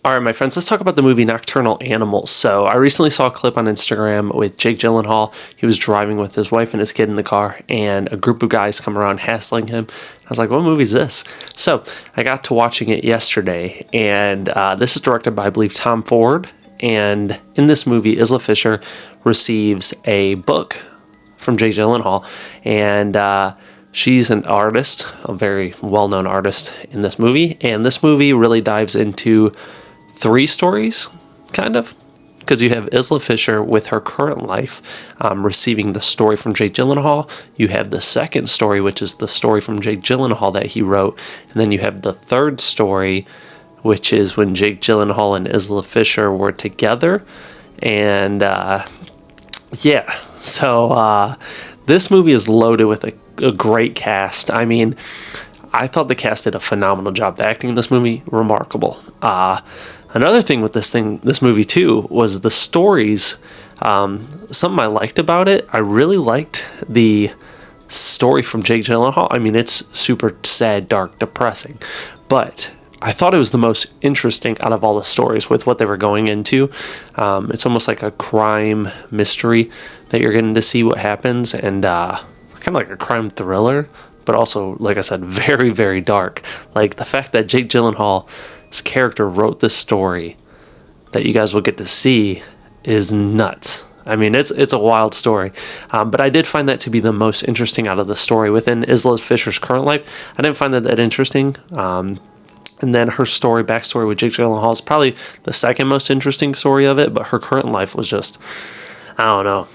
All right, my friends, let's talk about the movie Nocturnal Animals. So I recently saw a clip on Instagram with Jake Gyllenhaal. He was driving with his wife and his kid in the car, and a group of guys come around hassling him. I was like, what movie is this? So I got to watching it yesterday, and this is directed by, I believe, Tom Ford. And in this movie, Isla Fisher receives a book from Jake Gyllenhaal, and she's an artist, a very well-known artist in this movie. And this movie really dives into three stories, kind of, because you have Isla Fisher with her current life receiving the story from Jake Gyllenhaal. You have the second story, which is the story from Jake Gyllenhaal that he wrote. And then you have the third story, which is when Jake Gyllenhaal and Isla Fisher were together. And so this movie is loaded with a great cast. I mean, I thought the cast did a phenomenal job. The acting in this movie, remarkable. Another thing with this movie too, was the stories. Something I liked about it, I really liked the story from Jake Gyllenhaal. I mean, it's super sad, dark, depressing, but I thought it was the most interesting out of all the stories with what they were going into. It's almost like a crime mystery that you're getting to see what happens, and kind of like a crime thriller, but also, like I said, very, very dark. Like the fact that Jake Gyllenhaal's character wrote this story that you guys will get to see is nuts. I mean, it's a wild story, but I did find that to be the most interesting out of the story. Within Isla Fisher's current life, I didn't find that interesting. And then her backstory with Jake Gyllenhaal is probably the second most interesting story of it, but her current life was just, I don't know.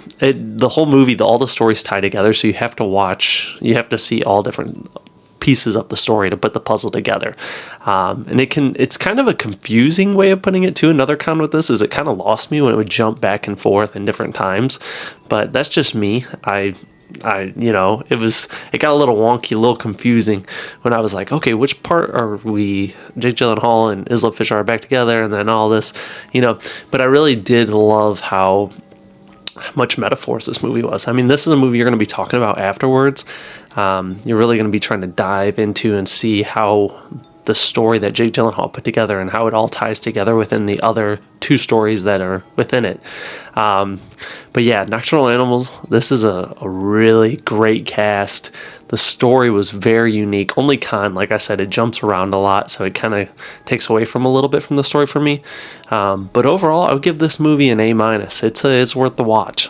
The whole movie, all the stories tie together, so you have to see all different pieces of the story to put the puzzle together. And it's kind of a confusing way of putting it too. Another con with this is it kind of lost me when it would jump back and forth in different times, but that's just me. it got a little wonky, a little confusing when I was like, okay, which part are we, Jake Gyllenhaal and Isla Fisher are back together, and then all this, but I really did love how much metaphors this movie was. I mean, this is a movie you're going to be talking about afterwards. You're really going to be trying to dive into and see how the story that Jake Gyllenhaal put together and how it all ties together within the other two stories that are within it. But yeah, Nocturnal Animals, this is a really great cast. The story was very unique. Only con, like I said, it jumps around a lot, so it kind of takes away from a little bit from the story for me. But overall, I would give this movie an A-. It's worth the watch.